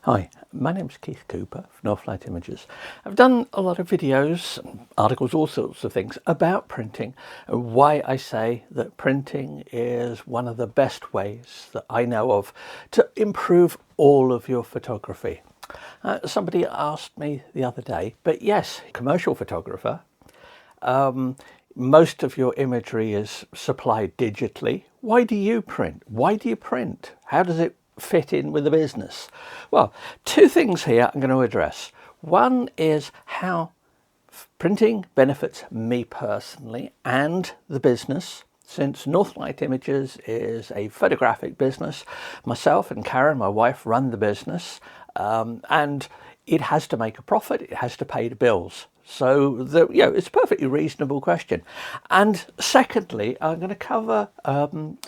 Hi, my name's Keith Cooper from Northlight Images. I've done a lot of videos, articles, all sorts of things about printing and why I say that printing is one of the best ways that I know of to improve all of your photography. Somebody asked me the other day, but yes, commercial photographer, most of your imagery is supplied digitally. Why do you print? Why do you print? How does it fit in with the business? Well, two things here I'm going to address. One is how printing benefits me personally and the business. Since Northlight Images is a photographic business, myself and Karen, my wife, run the business, and it has to make a profit, it has to pay the bills. So it's a perfectly reasonable question. And secondly, I'm going to cover,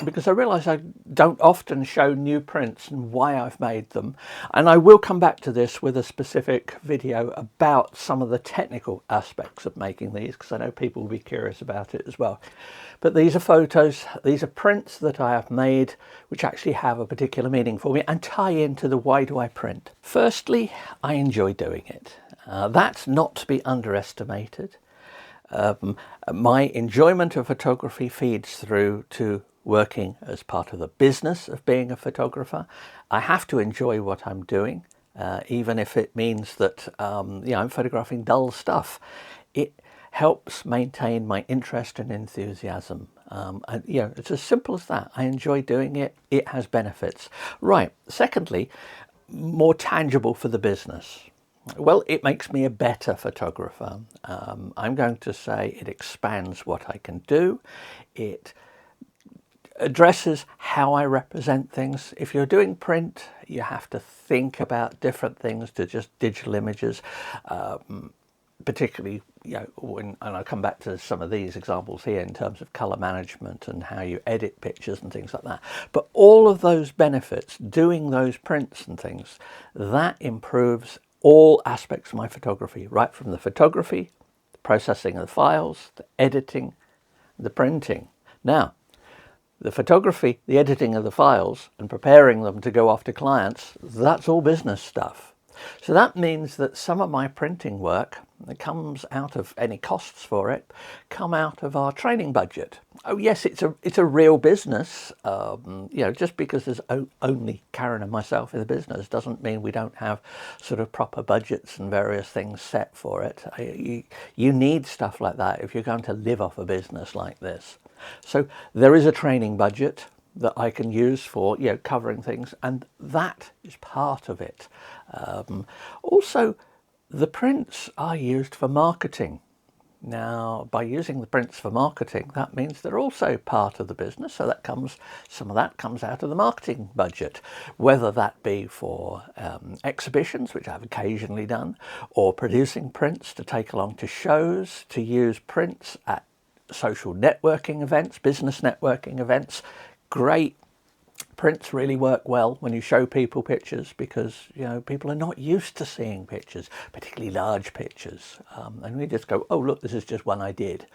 because I realise I don't often show new prints and why I've made them. And I will come back to this with a specific video about some of the technical aspects of making these, because I know people will be curious about it as well. But these are photos, these are prints that I have made, which actually have a particular meaning for me and tie into the why do I print. Firstly, I enjoy doing it. That's not to be underestimated. My enjoyment of photography feeds through to working as part of the business of being a photographer. I have to enjoy what I'm doing, even if it means that I'm photographing dull stuff. It helps maintain my interest and enthusiasm. It's as simple as that. I enjoy doing it. It has benefits. Right. Secondly, more tangible for the business. Well, it makes me a better photographer. I'm going to say it expands what I can do. It addresses how I represent things. If you're doing print, you have to think about different things to just digital images, particularly, and I'll come back to some of these examples here in terms of color management and how you edit pictures and things like that. But all of those benefits, doing those prints and things, that improves all aspects of my photography, right from the photography, the processing of the files, the editing, the printing. Now, the photography, the editing of the files and preparing them to go off to clients, that's all business stuff. So that means that some of my printing work that comes out of any costs for it come out of our training budget. Oh yes, it's a real business. Just because there's only Karen and myself in the business doesn't mean we don't have sort of proper budgets and various things set for it. You need stuff like that if you're going to live off a business like this. So there is a training budget that I can use for covering things, and that is part of it. Also, the prints are used for marketing. Now, by using the prints for marketing, that means they're also part of the business. So some of that comes out of the marketing budget, whether that be for exhibitions, which I've occasionally done, or producing prints to take along to shows, to use prints at social networking events, business networking events. Great. Prints really work well when you show people pictures, because people are not used to seeing pictures, particularly large pictures, and we just go, oh look, this is just one I did.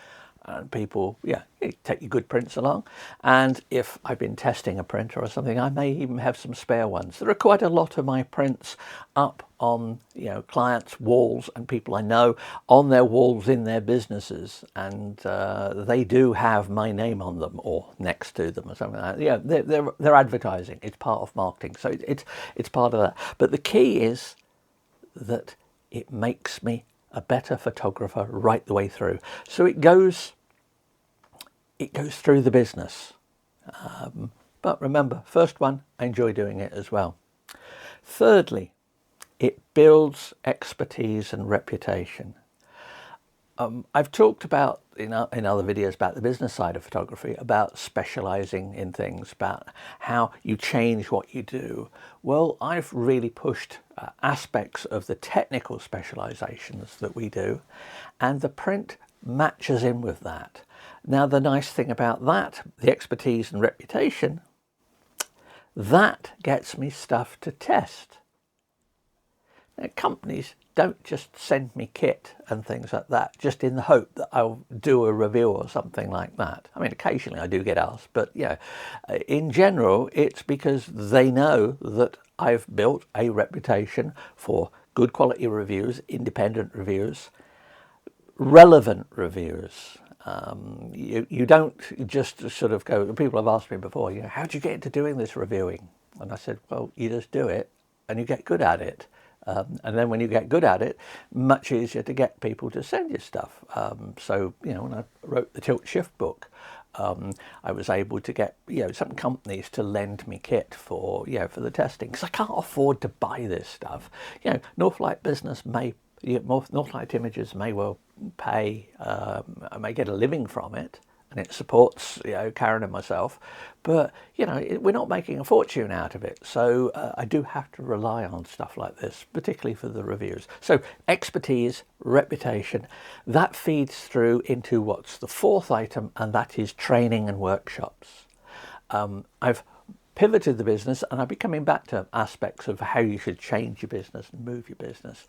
And people, you take your good prints along. And if I've been testing a printer or something, I may even have some spare ones. There are quite a lot of my prints up on clients' walls and people I know on their walls in their businesses, and they do have my name on them or next to them or something like that. They're advertising. It's part of marketing, so it's part of that. But the key is that it makes me a better photographer right the way through. So it goes through the business. But remember, first one, I enjoy doing it as well. Thirdly, it builds expertise and reputation. I've talked about in other videos about the business side of photography, about specializing in things, about how you change what you do. Well, I've really pushed aspects of the technical specializations that we do, and the print matches in with that. Now, the nice thing about that, the expertise and reputation, that gets me stuff to test. Now, companies don't just send me kit and things like that just in the hope that I'll do a review or something like that. I mean, occasionally I do get asked, but in general, it's because they know that I've built a reputation for good quality reviews, independent reviews, relevant reviews. You don't just sort of go, people have asked me before, how do you get into doing this reviewing? And I said, well, you just do it and you get good at it. And then when you get good at it, much easier to get people to send you stuff. So, when I wrote the Tilt Shift book, I was able to get, some companies to lend me kit for the testing, because I can't afford to buy this stuff. Northlight Business Northlight Images may well pay, I may get a living from it, and it supports Karen and myself, but we're not making a fortune out of it. So I do have to rely on stuff like this, particularly for the reviews. So expertise, reputation, that feeds through into what's the fourth item, and that is training and workshops. I've pivoted the business, and I'll be coming back to aspects of how you should change your business and move your business.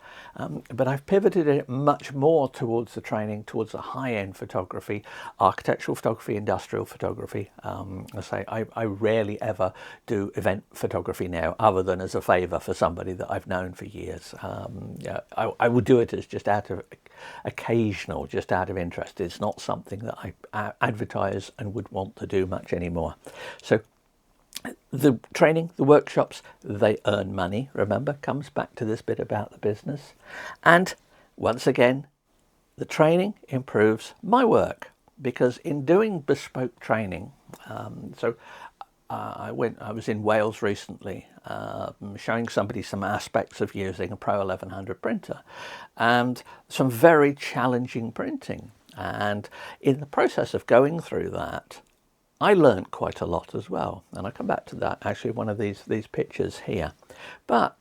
But I've pivoted it much more towards the training, towards the high-end photography, architectural photography, industrial photography. I rarely ever do event photography now, other than as a favour for somebody that I've known for years. I would do it as just out of occasional, just out of interest. It's not something that I advertise and would want to do much anymore. So the training, the workshops, they earn money, remember, comes back to this bit about the business. And once again, the training improves my work, because in doing bespoke training, I was in Wales recently, showing somebody some aspects of using a Pro 1100 printer and some very challenging printing. And in the process of going through that, I learned quite a lot as well, and I'll come back to that, actually, one of these pictures here. But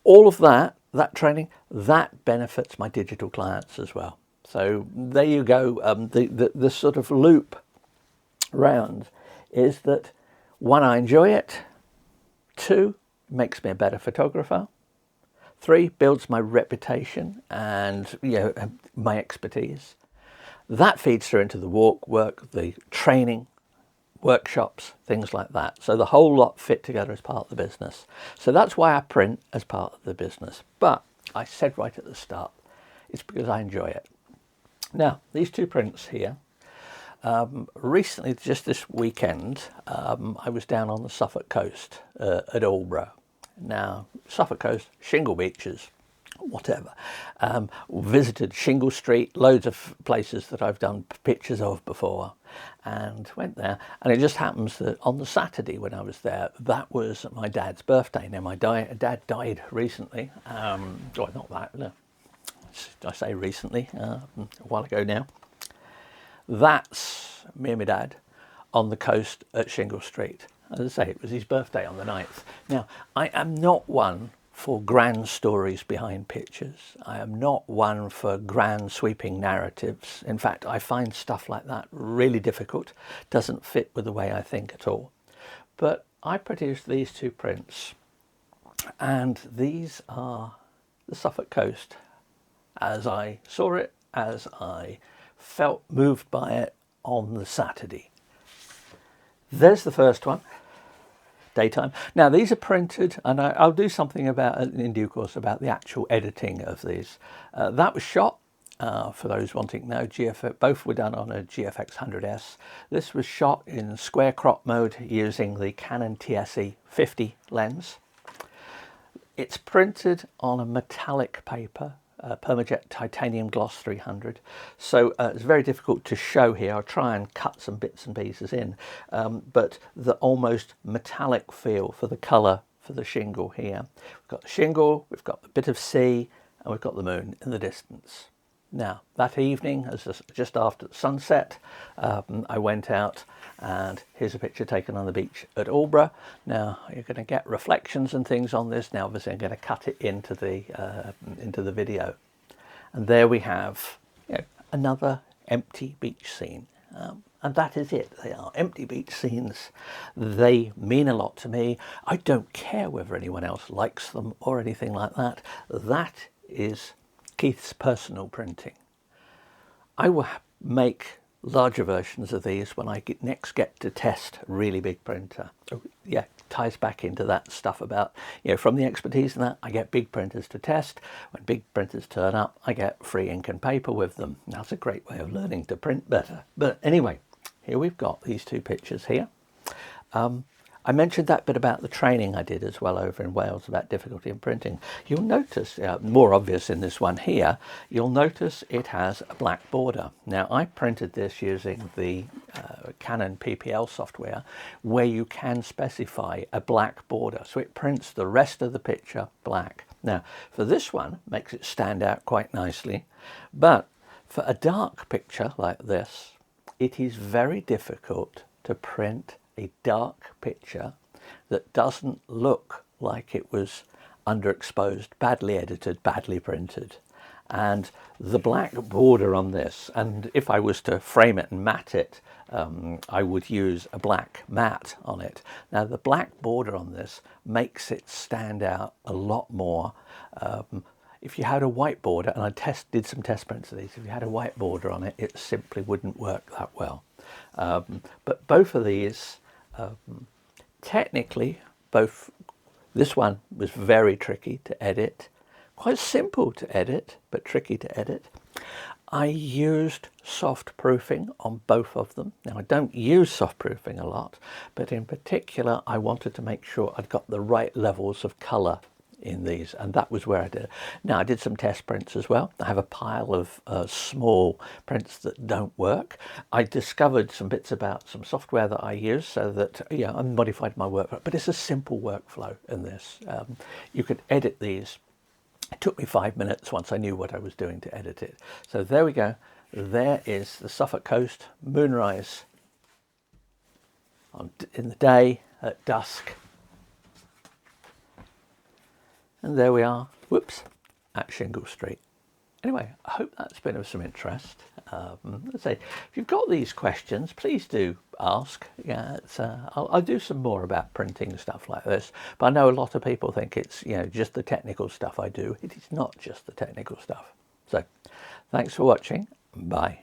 all of that training, that benefits my digital clients as well. So there you go. The sort of loop round is that, one, I enjoy it. Two, makes me a better photographer. Three, builds my reputation and my expertise. That feeds through into the work, the training, workshops, things like that. So the whole lot fit together as part of the business. So that's why I print as part of the business. But I said right at the start, it's because I enjoy it. Now, these two prints here, recently, just this weekend, I was down on the Suffolk Coast at Aldeburgh. Now, Suffolk Coast, shingle beaches, whatever. Visited Shingle Street, loads of places that I've done pictures of before, and went there. And it just happens that on the Saturday when I was there, that was my dad's birthday. Now, my dad died recently. Not that, no. I say recently, a while ago now. That's me and my dad on the coast at Shingle Street. As I say, it was his birthday on the 9th. Now, I am not one for grand stories behind pictures. I am not one for grand sweeping narratives. In fact, I find stuff like that really difficult. Doesn't fit with the way I think at all. But I produced these two prints, and these are the Suffolk Coast as I saw it, as I felt moved by it on the Saturday. There's the first one. Daytime. Now, these are printed, and I'll do something about in due course about the actual editing of these. That was shot, for those wanting to know, both were done on a GFX 100S. This was shot in square crop mode using the Canon TSE 50 lens. It's printed on a metallic paper, Permajet Titanium Gloss 300. So it's very difficult to show here. I'll try and cut some bits and pieces in, but the almost metallic feel for the colour for the shingle here. We've got the shingle, we've got the bit of sea, and we've got the moon in the distance. Now, that evening, as just after sunset, I went out, and here's a picture taken on the beach at Aldeburgh. Now, you're going to get reflections and things on this. Now, obviously, I'm going to cut it into the video. And there we have another empty beach scene. And that is it. They are empty beach scenes. They mean a lot to me. I don't care whether anyone else likes them or anything like that. That is Keith's personal printing. I will make larger versions of these when I next get to test a really big printer. Oh, yeah, ties back into that stuff about, from the expertise in that, I get big printers to test. When big printers turn up, I get free ink and paper with them. That's a great way of learning to print better. But anyway, here we've got these two pictures here. I mentioned that bit about the training I did as well over in Wales about difficulty in printing. You'll notice, more obvious in this one here, you'll notice it has a black border. Now, I printed this using the Canon PPL software, where you can specify a black border. So it prints the rest of the picture black. Now, for this one, makes it stand out quite nicely. But for a dark picture like this, it is very difficult to print a dark picture that doesn't look like it was underexposed, badly edited, badly printed. And the black border on this, and if I was to frame it and matte it, I would use a black matte on it. Now the black border on this makes it stand out a lot more. If you had a white border, and I did some test prints of these, if you had a white border on it, it simply wouldn't work that well. But both of these, technically, this one was very tricky to edit, quite simple to edit, but tricky to edit. I used soft proofing on both of them. Now, I don't use soft proofing a lot, but in particular, I wanted to make sure I'd got the right levels of colour in these, and that was where I did it. Now, I did some test prints as well. I have a pile of small prints that don't work. I discovered some bits about some software that I use, so that I modified my workflow, but it's a simple workflow in this. You could edit these. It took me 5 minutes once I knew what I was doing to edit it. So there we go. There is the Suffolk Coast moonrise in the day at dusk. And there we are, whoops, at Shingle Street. Anyway, I hope that's been of some interest. Let's say, if you've got these questions, please do ask. Yeah, I'll do some more about printing stuff like this. But I know a lot of people think it's just the technical stuff I do. It is not just the technical stuff. So, thanks for watching. Bye.